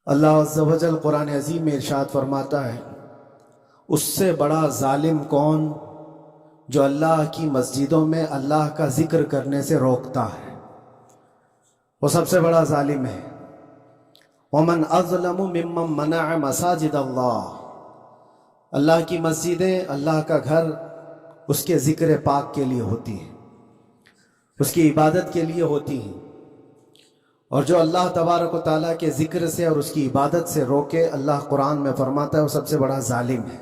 اللہ عز و جل قرآن عظیم میں ارشاد فرماتا ہے، اس سے بڑا ظالم کون جو اللہ کی مسجدوں میں اللہ کا ذکر کرنے سے روکتا ہے، وہ سب سے بڑا ظالم ہے۔ وَمَنْ أَظْلَمُ مِمَّنْ مَنَعَ مَسَاجِدَ اللَّهِ، اللہ کی مسجدیں، اللہ کا گھر اس کے ذکر پاک کے لیے ہوتی ہیں، اس کی عبادت کے لیے ہوتی ہیں، اور جو اللہ تبارک و تعالیٰ کے ذکر سے اور اس کی عبادت سے روکے، اللہ قرآن میں فرماتا ہے وہ سب سے بڑا ظالم ہے۔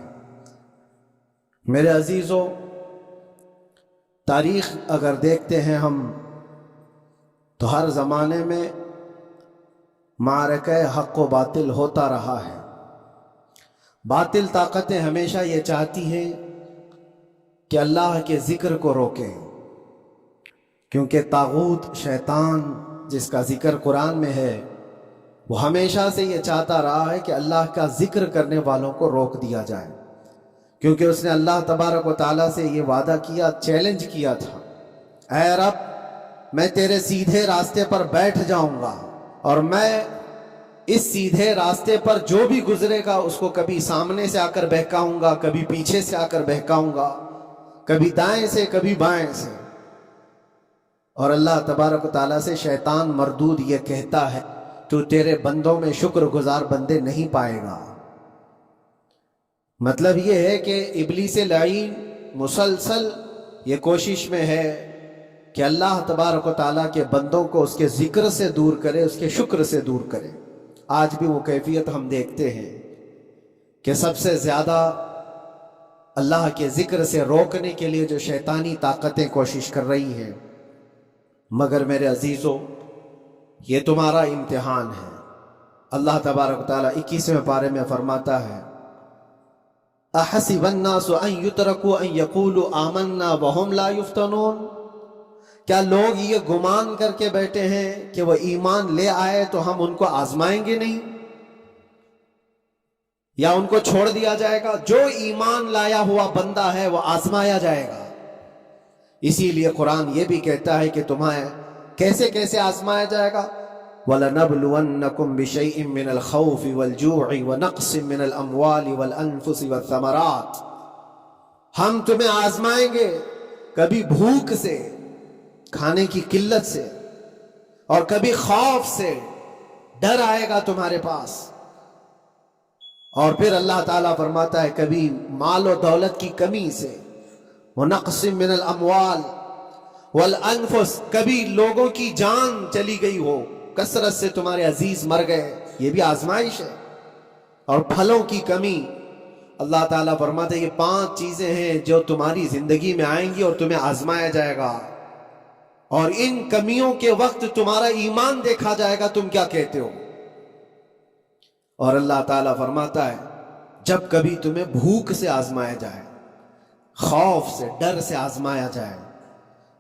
میرے عزیزو، تاریخ اگر دیکھتے ہیں ہم تو ہر زمانے میں معرکہ حق و باطل ہوتا رہا ہے۔ باطل طاقتیں ہمیشہ یہ چاہتی ہیں کہ اللہ کے ذکر کو روکیں، کیونکہ طاغوت شیطان جس کا ذکر قرآن میں ہے وہ ہمیشہ سے یہ چاہتا رہا ہے کہ اللہ کا ذکر کرنے والوں کو روک دیا جائے، کیونکہ اس نے اللہ تبارک و تعالیٰ سے یہ وعدہ کیا، چیلنج کیا تھا، اے رب میں تیرے سیدھے راستے پر بیٹھ جاؤں گا، اور میں اس سیدھے راستے پر جو بھی گزرے گا اس کو کبھی سامنے سے آ کر بہکاؤں گا، کبھی پیچھے سے آ کر بہکاؤں گا، کبھی دائیں سے کبھی بائیں سے۔ اور اللہ تبارک و تعالیٰ سے شیطان مردود یہ کہتا ہے، تو تیرے بندوں میں شکر گزار بندے نہیں پائے گا۔ مطلب یہ ہے کہ ابلیس لعین مسلسل یہ کوشش میں ہے کہ اللہ تبارک و تعالیٰ کے بندوں کو اس کے ذکر سے دور کرے، اس کے شکر سے دور کرے۔ آج بھی وہ کیفیت ہم دیکھتے ہیں کہ سب سے زیادہ اللہ کے ذکر سے روکنے کے لیے جو شیطانی طاقتیں کوشش کر رہی ہیں، مگر میرے عزیزو یہ تمہارا امتحان ہے۔ اللہ تبارک و تعالیٰ 21ویں پارے میں فرماتا ہے، اَحَسِبَ النَّاسُ أَن يُتْرَكُوا أَن يَقُولُوا آمَنَّا وَهُمْ لَا يُفْتَنُونَ، کیا لوگ یہ گمان کر کے بیٹھے ہیں کہ وہ ایمان لے آئے تو ہم ان کو آزمائیں گے نہیں، یا ان کو چھوڑ دیا جائے گا؟ جو ایمان لایا ہوا بندہ ہے وہ آزمایا جائے گا۔ اسی لیے قرآن یہ بھی کہتا ہے کہ تمہیں کیسے کیسے آزمایا جائے گا، وَلَنَبْلُوَنَّكُمْ بِشَيْءٍ مِّنَ الْخَوْفِ وَالْجُوعِ وَنَقْصٍ مِّنَ الْأَمْوَالِ وَالْأَنفُسِ وَالثَّمَرَاتِ، ہم تمہیں آزمائیں گے، کبھی بھوک سے، کھانے کی قلت سے، اور کبھی خوف سے، ڈر آئے گا تمہارے پاس، اور پھر اللہ تعالیٰ فرماتا ہے کبھی مال و دولت کی کمی سے، وَنَقْصٍ مِّنَ الْأَمْوَالِ وَالْأَنفُسِ، کبھی لوگوں کی جان چلی گئی ہو، کثرت سے تمہارے عزیز مر گئے، یہ بھی آزمائش ہے، اور پھلوں کی کمی۔ اللہ تعالیٰ فرماتے ہیں یہ 5 چیزیں ہیں جو تمہاری زندگی میں آئیں گی اور تمہیں آزمایا جائے گا، اور ان کمیوں کے وقت تمہارا ایمان دیکھا جائے گا، تم کیا کہتے ہو۔ اور اللہ تعالیٰ فرماتا ہے جب کبھی تمہیں بھوک سے آزمایا جائے، خوف سے، ڈر سے آزمایا جائے،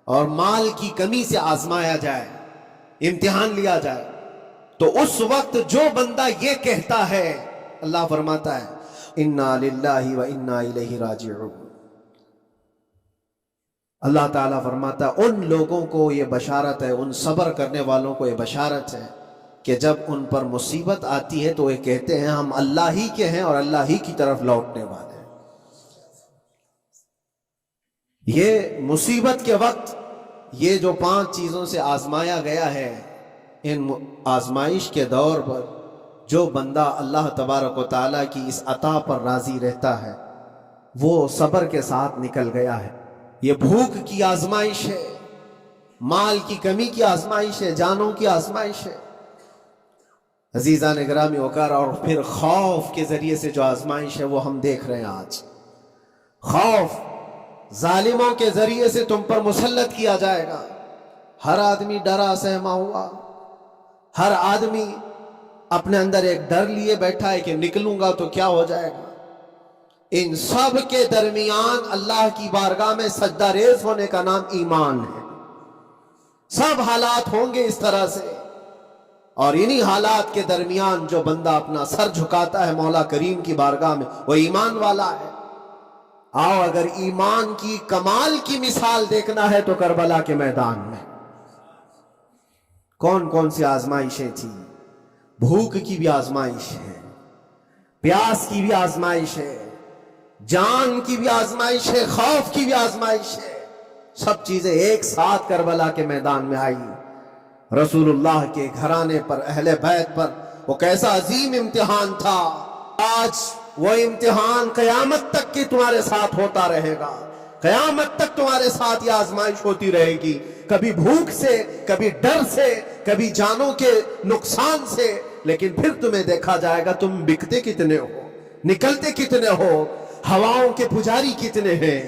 اور مال کی کمی سے آزمایا جائے، امتحان لیا جائے، تو اس وقت جو بندہ یہ کہتا ہے، اللہ فرماتا ہے اِنَّا لِلَّهِ وَإِنَّا إِلَيْهِ رَاجِعُونَ۔ اللہ تعالیٰ فرماتا ہے ان لوگوں کو یہ بشارت ہے، ان صبر کرنے والوں کو یہ بشارت ہے کہ جب ان پر مصیبت آتی ہے تو یہ کہتے ہیں ہم اللہ ہی کے ہیں اور اللہ ہی کی طرف لوٹنے والے ہیں۔ یہ مصیبت کے وقت یہ جو 5 چیزوں سے آزمایا گیا ہے، ان آزمائش کے دور پر جو بندہ اللہ تبارک و تعالیٰ کی اس عطا پر راضی رہتا ہے وہ صبر کے ساتھ نکل گیا ہے۔ یہ بھوک کی آزمائش ہے، مال کی کمی کی آزمائش ہے، جانوں کی آزمائش ہے، عزیزان گرامی وقار، اور پھر خوف کے ذریعے سے جو آزمائش ہے وہ ہم دیکھ رہے ہیں آج۔ خوف ظالموں کے ذریعے سے تم پر مسلط کیا جائے گا، ہر آدمی ڈرا سہما ہوا، ہر آدمی اپنے اندر ایک ڈر لیے بیٹھا ہے کہ نکلوں گا تو کیا ہو جائے گا۔ ان سب کے درمیان اللہ کی بارگاہ میں سجدہ ریز ہونے کا نام ایمان ہے۔ سب حالات ہوں گے اس طرح سے، اور انہی حالات کے درمیان جو بندہ اپنا سر جھکاتا ہے مولا کریم کی بارگاہ میں وہ ایمان والا ہے۔ آؤ اگر ایمان کی کمال کی مثال دیکھنا ہے تو کربلا کے میدان میں کون کون سی آزمائشیں تھیں، भूख की भी आजमाइश है, प्यास की भी आजमाइश है, जान की भी आजमाइश है, खौफ की भी आजमाइश है। सब चीजें एक साथ करबला के मैदान में आई। रसूलुल्लाह के घराने पर, अहले बैत पर वो कैसा अजीम इम्तिहान था। आज वो इम्तिहान कयामत तक की तुम्हारे साथ होता रहेगा। कयामत तक तुम्हारे साथ ये आजमाइश होती रहेगी, कभी भूख से, कभी डर से, कभी जानों के नुकसान से। लेकिन फिर तुम्हें देखा जाएगा तुम बिकते कितने हो, निकलते कितने हो, हवाओं के पुजारी कितने हैं,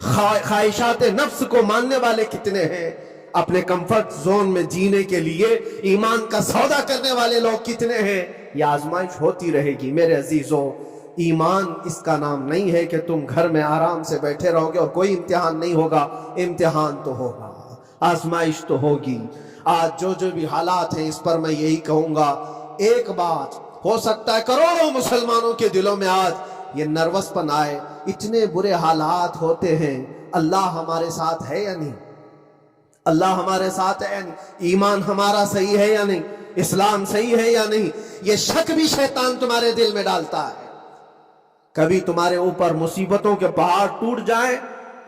ख्वाहिशात नफ्स को मानने वाले कितने हैं, अपने कंफर्ट जोन में जीने के लिए ईमान का सौदा करने वाले लोग कितने हैं। ये आजमाइश होती रहेगी मेरे अजीजों। ईमान इसका नाम नहीं है कि तुम घर में आराम से बैठे रहोगे और कोई इम्तिहान नहीं होगा। इम्तिहान तो होगा, आजमाइश तो होगी। आज जो भी हालात हैं, इस पर मैं यही कहूंगा, एक बात हो सकता है करोड़ों मुसलमानों के दिलों में आज ये नर्वसपन आए, इतने बुरे हालात होते हैं, अल्लाह हमारे साथ है या नहीं, अल्लाह हमारे साथ है या नहीं, ईमान हमारा सही है या नहीं, इस्लाम सही है या नहीं, ये शक भी शैतान तुम्हारे दिल में डालता है। कभी तुम्हारे ऊपर मुसीबतों के पहाड़ टूट जाए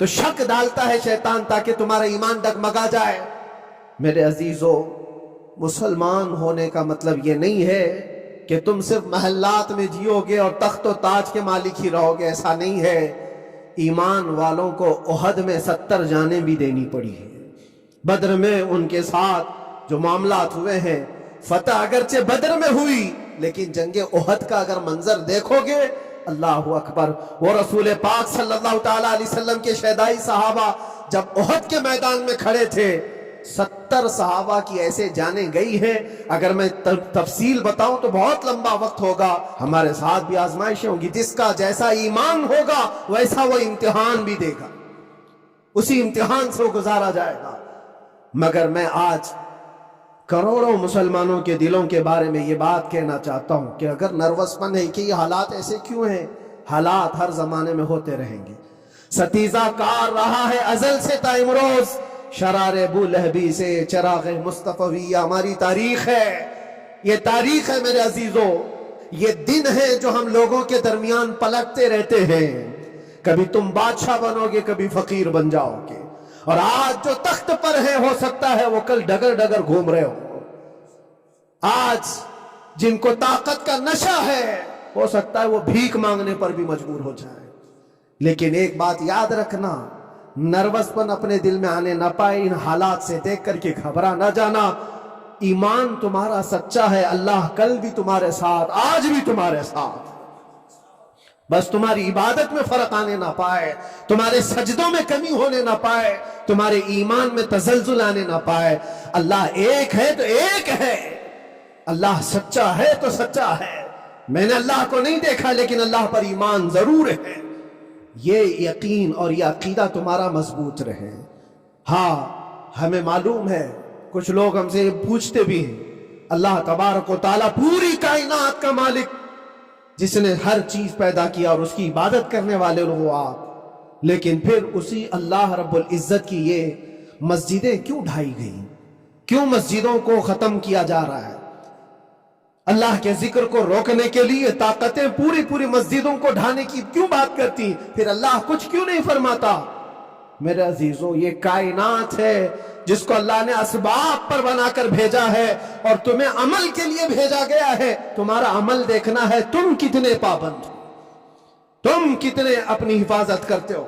तो शक डालता है शैतान, ताकि तुम्हारा ईमान डगमगा जाए। मेरे अजीजों, मुसलमान होने का मतलब ये नहीं है कि तुम सिर्फ महल्लात में जियोगे और तख्त और ताज के मालिक ही रहोगे, ऐसा नहीं है। ईमान वालों को उहद में 70 जानें भी देनी पड़ी है। बद्र में उनके साथ जो मामलात हुए हैं, फतह अगरचे बद्र में हुई, लेकिन जंगे उहद का अगर मंजर देखोगे, अल्लाह अकबर, वो रसूल पाक सल्लल्लाहु ताला अलैहि वसल्लम के शहदाई सहाबा जब उहद के मैदान में खड़े थे, 70 सहाबा की ऐसे जाने गई हैं। अगर मैं तफसील बताऊं तो बहुत लंबा वक्त होगा। हमारे साथ भी आजमाइशें होंगी, जिसका जैसा ईमान होगा वैसा वो इम्तिहान भी देगा, उसी इम्तिहान से वो गुजारा जाएगा। मगर मैं आज करोड़ों मुसलमानों के दिलों के बारे में ये बात कहना चाहता हूं कि अगर नर्वसपन है कि ये हालात ऐसे क्यों हैं, हालात हर जमाने में होते रहेंगे। सतीजा कार रहा है अजल से ताइमरोज, शरारे अबू लहबी से चराग मुस्तफवी, हमारी तारीख है, ये तारीख है मेरे अजीजों। ये दिन है जो हम लोगों के दरमियान पलटते रहते हैं। कभी तुम बादशाह बनोगे, कभी फकीर बन जाओगे। और आज जो तख्त पर है, हो सकता है वो कल डगर डगर घूम रहे हो। आज जिनको ताकत का नशा है, हो सकता है वो भीख मांगने पर भी मजबूर हो जाए। लेकिन एक बात याद रखना, नर्वसपन अपने दिल में आने ना पाए। इन हालात से देख करके घबरा ना जाना। ईमान तुम्हारा सच्चा है, अल्लाह कल भी तुम्हारे साथ, आज भी तुम्हारे साथ। बस तुम्हारी इबादत में फर्क आने ना पाए, तुम्हारे सजदों में कमी होने ना पाए, तुम्हारे ईमान में तजल्जुल आने ना पाए। अल्लाह एक है तो एक है, अल्लाह सच्चा है तो सच्चा है। मैंने अल्लाह को नहीं देखा, लेकिन अल्लाह पर ईमान जरूर है। ये यकीन और ये अकीदा तुम्हारा मजबूत रहे। हाँ, हमें मालूम है, कुछ लोग हमसे पूछते भी हैं, अल्लाह तबारक व तआला पूरी कायनात का मालिक, जिसने हर चीज पैदा किया और उसकी इबादत करने वाले लोग आप, लेकिन फिर उसी अल्लाह रब्बुल इज्जत की ये मस्जिदें क्यों ढाई गई, क्यों मस्जिदों को खत्म किया जा रहा है? अल्लाह के जिक्र को रोकने के लिए ताकतें पूरी पूरी मस्जिदों को ढाने की क्यों बात करती, फिर अल्लाह कुछ क्यों नहीं फरमाता? मेरे अजीजों, ये कायनात है जिसको अल्लाह ने असबाब पर बनाकर भेजा है और तुम्हें अमल के लिए भेजा गया है। तुम्हारा अमल देखना है, तुम कितने पाबंद हो, तुम कितने अपनी हिफाजत करते हो,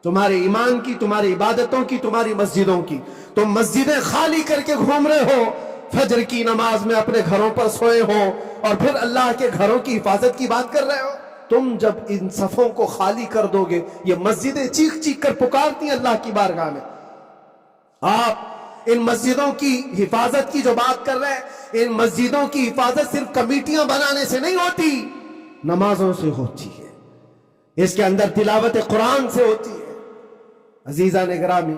तुम्हारे ईमान की, तुम्हारी इबादतों की, तुम्हारी मस्जिदों की। तुम मस्जिदें खाली करके घूम रहे हो, फजर की नमाज में अपने घरों पर सोए हो और फिर अल्लाह के घरों की हिफाजत की बात कर रहे हो। तुम जब इन सफों को खाली कर दोगे, ये मस्जिदें चीख चीख कर पुकारती हैं अल्लाह की बारगाह में। आप इन मस्जिदों की हिफाजत की जो बात कर रहे हैं, इन मस्जिदों की हिफाजत सिर्फ कमेटियां बनाने से नहीं होती, नमाजों से होती है, इसके अंदर तिलावत कुरान से होती है। अजीजा ने गिरामी,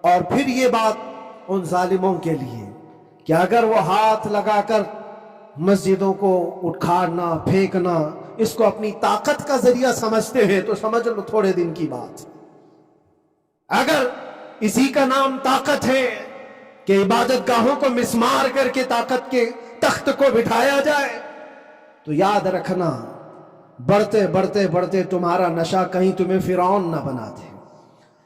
और फिर ये बात उन जालिमों के लिए कि अगर वो हाथ लगाकर मस्जिदों को उखाड़ना, फेंकना, इसको अपनी ताकत का जरिया समझते हैं, तो समझ लो थोड़े दिन की बात। अगर इसी का नाम ताकत है कि इबादत गाहों को मिसमार करके ताकत के तख्त को बिठाया जाए तो याद रखना बढ़ते बढ़ते बढ़ते तुम्हारा नशा कहीं तुम्हें फिरौन ना बना दे,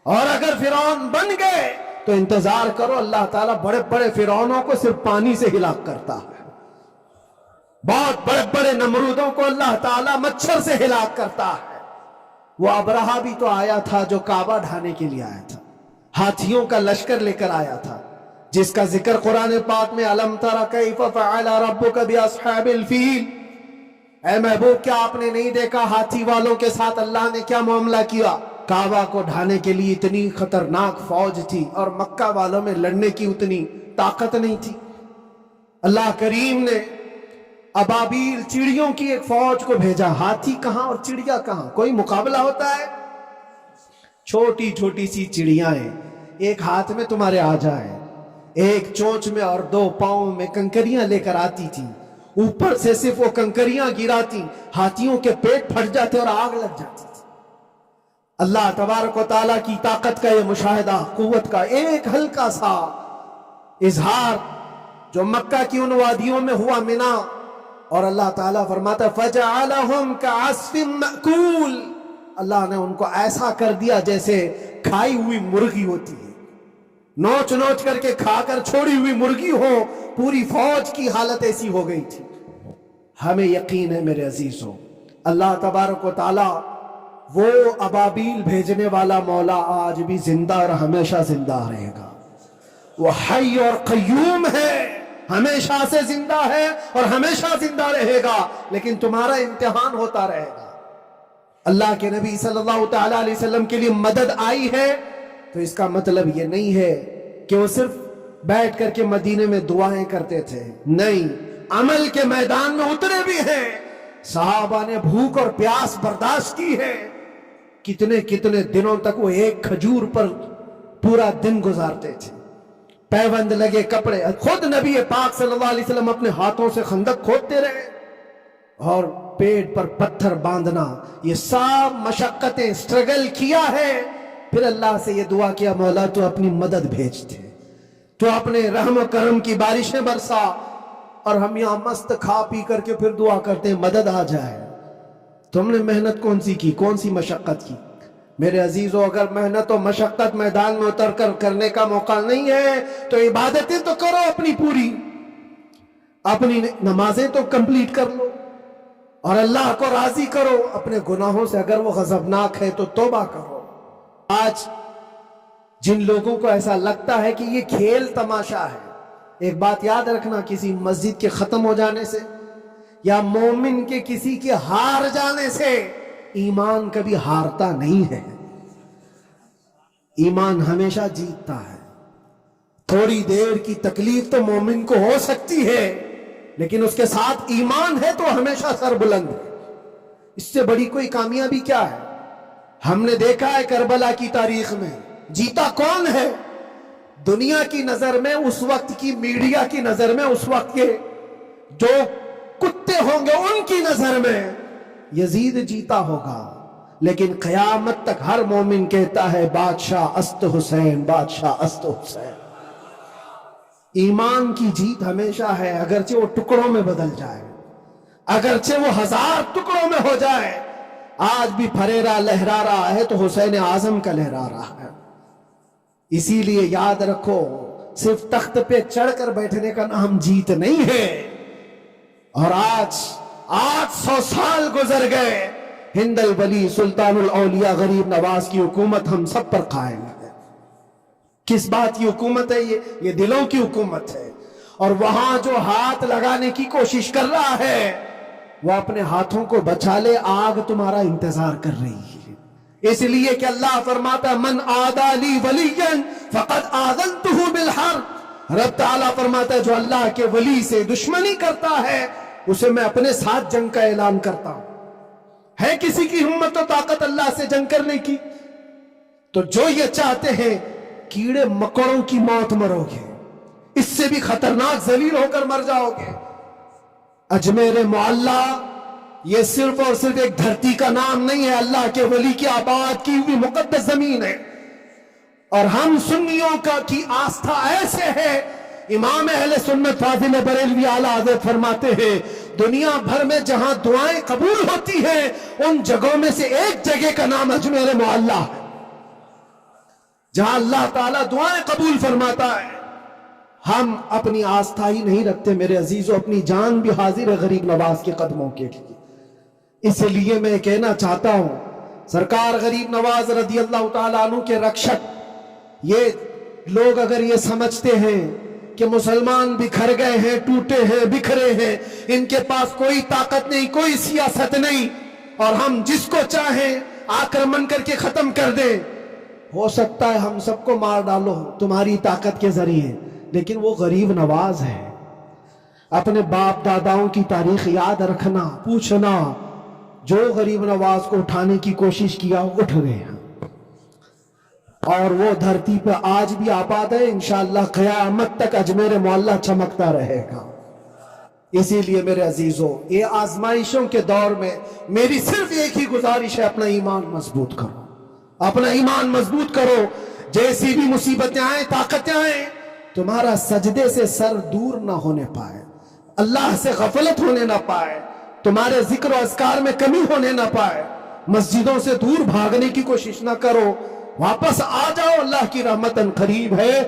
और अगर फिरौन बन गए तो इंतजार करो, अल्लाह ताला बड़े बड़े फिरौनों को सिर्फ पानी से हिलाक करता है, बहुत बड़े बड़े नमरूदों को अल्लाह ताला मच्छर से हिलाक करता है। वो अबरहा भी तो आया था जो काबा ढाने के लिए आया था, हाथियों का लश्कर लेकर आया था, जिसका जिक्र कुरान पाक में अलम तरा कैफ फअल रब्बुका बिअस्हाबिल फील, ऐ महबूब क्या आपने नहीं देखा हाथी वालों के साथ अल्लाह ने क्या मामला किया। काबा को ढाने के लिए इतनी खतरनाक फौज थी और मक्का वालों में लड़ने की उतनी ताकत नहीं थी। अल्लाह करीम ने अबाबील चिड़ियों की एक फौज को भेजा, हाथी कहां और चिड़िया कहां, कोई मुकाबला होता है? छोटी छोटी सी चिड़ियाएं एक हाथ में तुम्हारे आ जाए, एक चोंच में और दो पांव में कंकरियां लेकर आती थी, ऊपर से सिर्फ वो कंकरियां गिराती, हाथियों के पेट फट जाते और आग लग जाती थी। अल्लाह तबारक व तआला की ताकत का ये मुशाहिदा, कुव्वत का एक हल्का सा इजहार जो मक्का की उन वादियों में हुआ मिना, और अल्लाह ताला फरमाता फजअलहुम कअस्फिन मअकूल, अल्लाह ने उनको ऐसा कर दिया जैसे खाई हुई मुर्गी होती है, नोच नोच करके खाकर छोड़ी हुई मुर्गी हो, पूरी फौज की हालत ऐसी हो गई थी। हमें यकीन है मेरे अजीजों, अल्लाह तबारक व तआला वो अबाबील भेजने वाला मौला आज भी जिंदा और हमेशा जिंदा रहेगा। वो हई और कय्यूम है, हमेशा से जिंदा है और हमेशा जिंदा रहेगा, लेकिन तुम्हारा इम्तिहान होता रहेगा। अल्लाह के नबी सल्लल्लाहु तआला अलैहि वसल्लम के लिए मदद आई है तो इसका मतलब ये नहीं है कि वो सिर्फ बैठ करके मदीने में दुआएं करते थे, नहीं, अमल के मैदान में उतरे भी हैं। सहाबा ने भूख और प्यास बर्दाश्त की है, कितने कितने दिनों तक वो एक खजूर पर पूरा दिन गुजारते थे, पैबंद लगे कपड़े, खुद नबी पाक सल्लल्लाहु अलैहि वसल्लम अपने हाथों से खंदक खोदते रहे, और पेट पर पत्थर बांधना, ये सब मशक्कतें स्ट्रगल किया है। फिर अल्लाह से ये दुआ किया, मौला तो अपनी मदद भेज दे, तो अपने रहम करम की बारिशें बरसा, और हम यहां मस्त खा पी करके फिर दुआ करते हैं मदद आ जाए। तुमने मेहनत कौन सी की, कौन सी मशक्कत की? मेरे अजीजों, अगर मेहनत और मशक्कत मैदान में उतर कर करने का मौका नहीं है तो इबादतें तो करो अपनी पूरी, अपनी नमाजें तो कंप्लीट कर लो और अल्लाह को राजी करो। अपने गुनाहों से अगर वो गजबनाक है तो तौबा करो। आज जिन लोगों को ऐसा लगता है कि ये खेल तमाशा है, एक बात याद रखना, किसी मस्जिद के खत्म हो जाने से या मोमिन के किसी के हार जाने से ईमान कभी हारता नहीं है, ईमान हमेशा जीतता है। थोड़ी देर की तकलीफ तो मोमिन को हो सकती है, लेकिन उसके साथ ईमान है तो हमेशा सर बुलंद है। इससे बड़ी कोई कामयाबी क्या है? हमने देखा है करबला की तारीख में जीता कौन है? दुनिया की नजर में, उस वक्त की मीडिया की नजर में, उस वक्त के जो कुत्ते होंगे उनकी नजर में यजीद जीता होगा, लेकिन कयामत तक हर मोमिन कहता है बादशाह अस्त हुसैन, बादशाह अस्त हुसैन। ईमान की जीत हमेशा है, अगरचे वो टुकड़ों में बदल जाए, अगरचे वो 1000 टुकड़ों में हो जाए। आज भी फरेरा लहरा रहा है तो हुसैन आजम का लहरा रहा है। इसीलिए याद रखो, सिर्फ तख्त पे चढ़कर बैठने का नाम जीत नहीं है। और आज 800 साल गुजर गए, हिंदल वली सुल्तानुल औलिया गरीब नवाज की हुकूमत हम सब पर कायम है। किस बात की हुकूमत है ये दिलों की हुकूमत है। और वहां जो हाथ लगाने की कोशिश कर रहा है वो अपने हाथों को बचा ले, आग तुम्हारा इंतजार कर रही है। इसलिए कि अल्लाह फरमाता मन आदाली वलियन फकद आज़नतुहु बिल हर्ब। रब ताला फरमाता है जो अल्लाह के वली से दुश्मनी करता है उसे मैं अपने साथ जंग का ऐलान करता हूं। है किसी की हिम्मत और ताकत अल्लाह से जंग करने की? तो जो ये चाहते हैं कीड़े मकोड़ों की मौत मरोगे, इससे भी खतरनाक जलील होकर मर जाओगे। अजमेर मुअल्ला ये सिर्फ और सिर्फ एक धरती का नाम नहीं है, अल्लाह के वली की आबाद की हुई मुकद्दस जमीन है। और हम सुन्नियों का की आस्था ऐसे है امام اہل سنت فاضل بریلوی اعلیٰ حضرت فرماتے ہیں دنیا بھر میں جہاں دعائیں قبول ہوتی ہیں ان جگہوں میں سے ایک جگہ کا نام اجمیر معلیٰ ہے، جہاں اللہ تعالیٰ دعائیں قبول فرماتا ہے۔ ہم اپنی آستھا ہی نہیں رکھتے میرے عزیزو، اپنی جان بھی حاضر ہے غریب نواز کے قدموں کے لیے۔ اس لیے میں کہنا چاہتا ہوں سرکار غریب نواز رضی اللہ تعالیٰ عنہ کے رکشک، یہ لوگ اگر یہ سمجھتے ہیں کہ مسلمان بکھر گئے ہیں، ٹوٹے ہیں، بکھرے ہیں، ان کے پاس کوئی طاقت نہیں، کوئی سیاست نہیں، اور ہم جس کو چاہیں آکرمن کر کے ختم کر دیں، ہو سکتا ہے ہم سب کو مار ڈالو تمہاری طاقت کے ذریعے، لیکن وہ غریب نواز ہے۔ اپنے باپ داداؤں کی تاریخ یاد رکھنا، پوچھنا، جو غریب نواز کو اٹھانے کی کوشش کیا اٹھ گئے ہیں، اور وہ دھرتی پہ آج بھی آباد ہے، انشاءاللہ قیامت تک اجمیر معلیٰ چمکتا رہے گا۔ اسی لیے میرے عزیزوں، یہ آزمائشوں کے دور میں میری صرف ایک ہی گزارش ہے، اپنا ایمان مضبوط کرو، اپنا ایمان مضبوط کرو۔ جیسی بھی مصیبتیں آئیں، طاقتیں آئیں، تمہارا سجدے سے سر دور نہ ہونے پائے، اللہ سے غفلت ہونے نہ پائے، تمہارے ذکر و اذکار میں کمی ہونے نہ پائے، مسجدوں سے دور بھاگنے کی کوشش نہ کرو، واپس آ جاؤ، اللہ کی رحمت قریب ہے۔